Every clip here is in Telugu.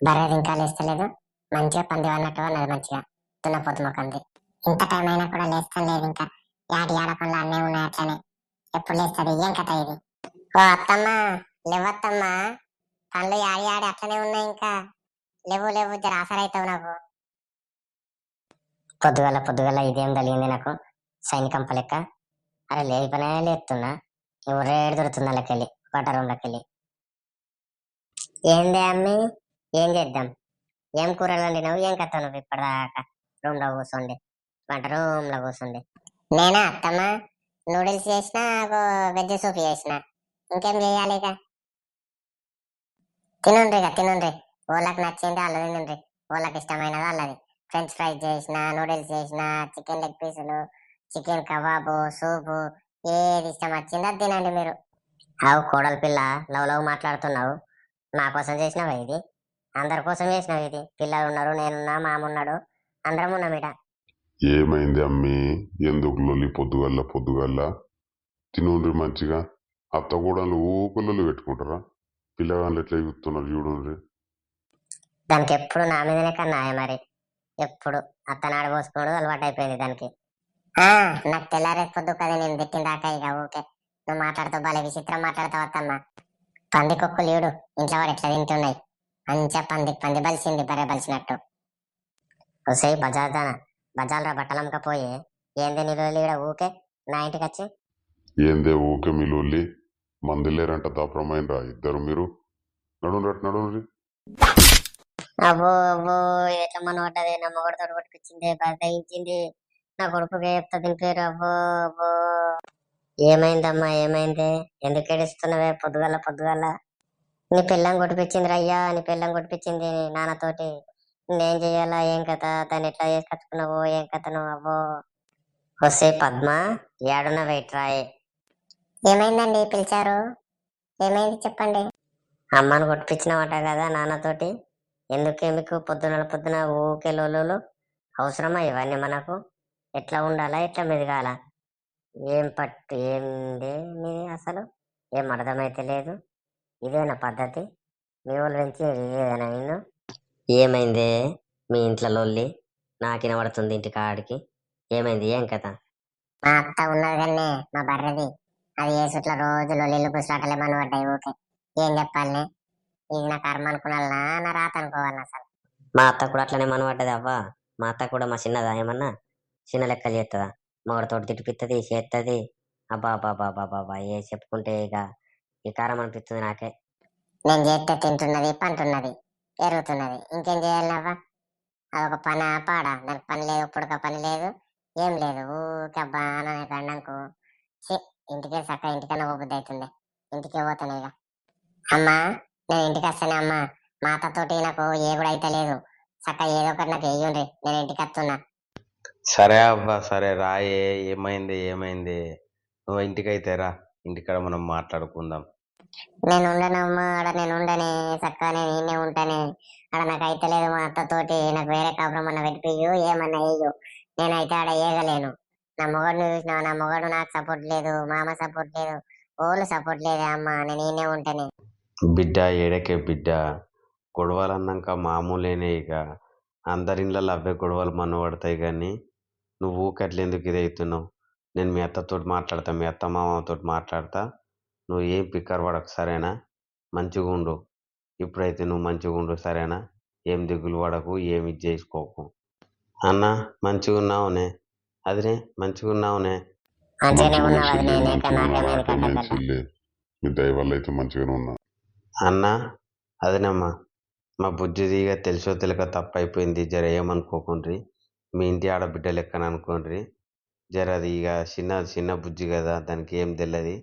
బర్రెది ఇంకా లేస్తలేదు. మంచిగా పంది అన్నట్టు అన్నది మంచిగా దున్నపోతు మొకంది. ఇంత టైం అయినా కూడా లేస్తాను లేదు. ఇంకా యాడి ఆడ పనులు అన్నీ ఉన్నాయి అట్లనే. ఎప్పుడు లేస్తుంది? ఏం కథ ఇది? ఓ అత్తమ్మ, లేవత్తమ్మా. కళ్ళు యాడి ఆడి అట్లనే ఉన్నాయి ఇంకా. లేవు లేవు, జర ఆసరైతావు నాకు. పొద్దుగల పొద్దుగల ఇదేం తగిలింది నాకు సైనికంప లెక్క. అరే లేపనే లేపుతున్నా, రేడు దొరుకుతుంది వాళ్ళకెళ్ళి వంట రూమ్లోకి వెళ్ళి. ఏందే అమ్మి, ఏం చేద్దాం? ఏం కూరలు వండినావు? ఏం కథ నువ్వు ఇప్పటిదాకా రూమ్ లో కూర్చోండి, వంట రూమ్ లో కూర్చోండి? నేనా అత్తమ్మ? నూడిల్స్ చేసిన, వెజ్ సూప్ చేసిన. ఇంకేం చేయాలి ఇక? తినుండ్రి ఇక తినుండ్రి. వాళ్ళకి నచ్చింది అల్ల తినుండ్రి. వాళ్ళకి ఇష్టమైనది అల్లది. ఫ్రెంచ్ ఫ్రైస్ చేసిన, నూడిల్స్ చేసిన, చికెన్ లెగ్ పీసులు, చికెన్ కబాబు, సూపు, ఏది ఇష్టం వచ్చిందో అది తినండి మీరు. అవు కోడలి పిల్ల, లవ్ లవ్ మాట్లాడుతున్నావు. నా కోసం చేసినావా ఇది? అందరి కోసం చేసినావు ఇది. పిల్లలు ఉన్నారు, నేనున్నా, మామున్నాడు, అందరం ఉన్నాం ఇట. ఏమైంది అమ్మి? ఎందుకు లొల్లి పొద్దుగల్ల పొద్దుగల్ల? తినుండ్రి మంచిగా. అత్త కూడా ఊపిల్లలు పెట్టుకుంటారా? పిల్లగాళ్ళు ఎట్లా చూస్తున్నారు చూడండి. దానికి ఎప్పుడు నా మీదనే కన్నా మరి. ఎప్పుడు అత్తనాడు పోసుకున్నాడు అలవాటు అయిపోయింది దానికి. నాకు తెల్లారే పొద్దు కదా నేను పెట్టిన దాకా ఇక ఊకే నువ్వు మాట్లాడుతావు, బాలే విచిత్రం మాట్లాడతావు అత్తమ్మ. పంది కుక్కలు ఏడు ఇంట్లో వాడు ఎట్లా తింటున్నాయి. మంచిగా పంది పంది బలిసింది, బర్రె బలిసినట్టు. వసే బజార్దానా, బజార్లో బట్టలమ్మకపోయి ఏంది నిలువలు ఈడ ఊకే నా ఇంటికి వచ్చి? ఏందే ఊకే మీ లొల్లి? మంది లేరంట దాపరమైన రా ఇద్దరు మీరు. నడుండ్రి. అబ్బో అబ్బో, ఇది ఎట్లా మన పడ్డది? నా మొగడు తోడు కొట్టిపించింది, బద్దయించింది. నా కొడుకుగా చెప్తా దీని పేరు. అబ్బో అబ్బో. ఏమైందమ్మా, ఏమైంది? ఎందుకు ఏడుస్తున్నవే పొద్దుగల పొద్దుగల? నీ పిల్లం కొట్టిపించింది రయ్యా, నీ పిల్లం కొట్టిపించింది నాన్నతోటి. నేనేం చెయ్యాలా? ఏం కథ? దాన్ని ఎట్లా చేసి కట్టుకున్నావు? ఏం కథను? అబ్బో. వస్తే పద్మ, ఏడున్న వెయిట్రాయే. ఏమైందండి పిలిచారు? ఏమైంది చెప్పండి. అమ్మను కొట్టిపించినమాట కదా నాన్నతోటి. ఎందుకే మీకు పొద్దున పొద్దున ఊకే లోలు? అవసరమా ఇవన్నీ మనకు? ఎట్లా ఉండాలా, ఎట్లా మెదగాల? ఏం పట్టు ఏంది మీది అసలు? ఏం అర్థమైతే లేదు. ఇదేనా పద్ధతి? మీ వాళ్ళు పెంచి ఇదేనా నిన్ను? ఏమైంది మీ ఇంట్లో లొల్లి? నాకు వినబడుతుంది ఇంటి కాడికి. ఏమైంది? ఏం కథ? మా అత్త ఉన్నది కానీ మా బర్రెది, అది వేసుట్ల రోజు లొల్లిళ్ళు పుసలాటలే మన పడ్డాయి ఊకే. ఏం చెప్పాలి? ఇది నా కర్మ అనుకున్నా, నా రాత అనుకోవాలి అసలు. మా అత్త కూడా అట్లనే మనబడ్డది అవ్వా. మా అత్త కూడా మా చిన్నదా ఏమన్నా? చిన్న లెక్కలు చేస్తుందా? మొగడతోటి తిట్టిపిస్తుంది, చేస్తుంది. అబ్బా అబ్బా అబ్బా అబ్బా, ఏ చెప్పుకుంటే ఇక ఈ కారం అనిపిస్తుంది నాకే. నేను చేస్తే తింటున్నది, పంటున్నది, ఎరుగుతున్నది. ఇంకేం చేయాలవ్వా? అదొక పని పాడా? దానికి పని లేదు, ఇప్పుడుక పని లేదు, ఏం లేదు. ఊకే అబ్బా అనే కండంకు ఇంటికే చక్క ఇంటికన్నా పోబుద్ది అవుతుంది. ఇంటికే పోతాను ఇక. అమ్మా, నేను ఇంటికి వస్తానే అమ్మా. మా అత్తతోటి నాకు ఏ కూడా అయితే లేదు. చక్క ఏదో ఒకటి నాకు వేయండి, నేను ఇంటికి వస్తున్నా. సరే అవ్వ, సరే రాయే. ఏమైంది? నువ్వు ఇంటికైతే రా, ఇంటికాడ మనం మాట్లాడుకుందాం. నేను ఉండనమ్మా ఆడ, నేను ఉండనే చక్కగా, నేను ఈయనే ఉంటానే ఆడ. నాకు అయితే లేదు మా అత్తతోటి. నాకు వేరే కాపురం అన్న పెట్టియు, ఏమన్నా వేయు. నేనైతే ఆడ ఏగలేను. నా మొగడుని చూసినావు, నా మొగడు నాకు సపోర్ట్ లేదు, మామ సపోర్ట్ లేదు, ఓళ్ళు సపోర్ట్ లేదే అమ్మా. నేను ఈయనే ఉంటానే. బిడ్డ ఏడకే బిడ్డ, గొడవలు అన్నాక మామూలేనే ఇక. అందరిళ్ళల్లో అవే గొడవలు మనబడతాయి కానీ నువ్వు ఊకట్ల ఎందుకు ఇదవుతున్నావు? నేను మీ అత్తతోటి మాట్లాడతా, మీ అత్త మామతో మాట్లాడతా. నువ్వు ఏం పిక్కర్ పడకు, సరేనా? మంచిగా ఉండు. ఇప్పుడైతే నువ్వు మంచిగా ఉండు, సరేనా? ఏం దిగులు పడకు, ఏమి ఇది చేసుకోకు. అన్న మంచిగా ఉన్నావునే? అదినే మంచిగా ఉన్నావునే? మంచిగానే మంచిగా ఉన్నావు అది, చెల్లి, నేనే మంచిగా ఉన్నా. నాకేమైంది నాకేమైంది కట్టగల. చెల్లి? మీ దయ వల్ల అయితే మంచిగానే ఉన్నా. అన్న అదేనమ్మా, మా బుజ్జిదిగా తెలుసో తెలియక తప్పు అయిపోయింది. జర ఏమనుకోకుండ్రి. మీ ఇంటి ఆడబిడ్డ లెక్కన అనుకోండ్రి. జర అది ఇక చిన్న బుజ్జి కదా, దానికి ఏం తెలియదు.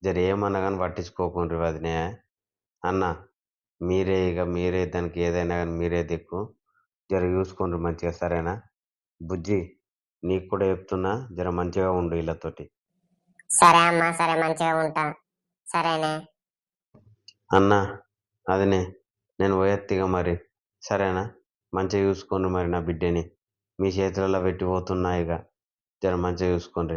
జర ఏమన్నా కానీ పట్టించుకోకుండ్రి వదినే. అన్న మీరే దానికి ఏదైనా కానీ మీరే దిక్కు. జర చూసుకోండి మంచిగా, సరేనా? బుజ్జి, నీకు కూడా చెప్తున్నా, జర మంచిగా ఉండు వీళ్ళతోటి. సరే అమ్మా, సరే మంచిగా ఉంటా, సరేనే. అన్న అదినే, నేను పోయెత్తిగా మరి, సరేనా? మంచిగా చూసుకోండి మరి నా బిడ్డని. మీ చేతులలో పెట్టిపోతున్నా ఇక. జర మంచిగా చూసుకోండి.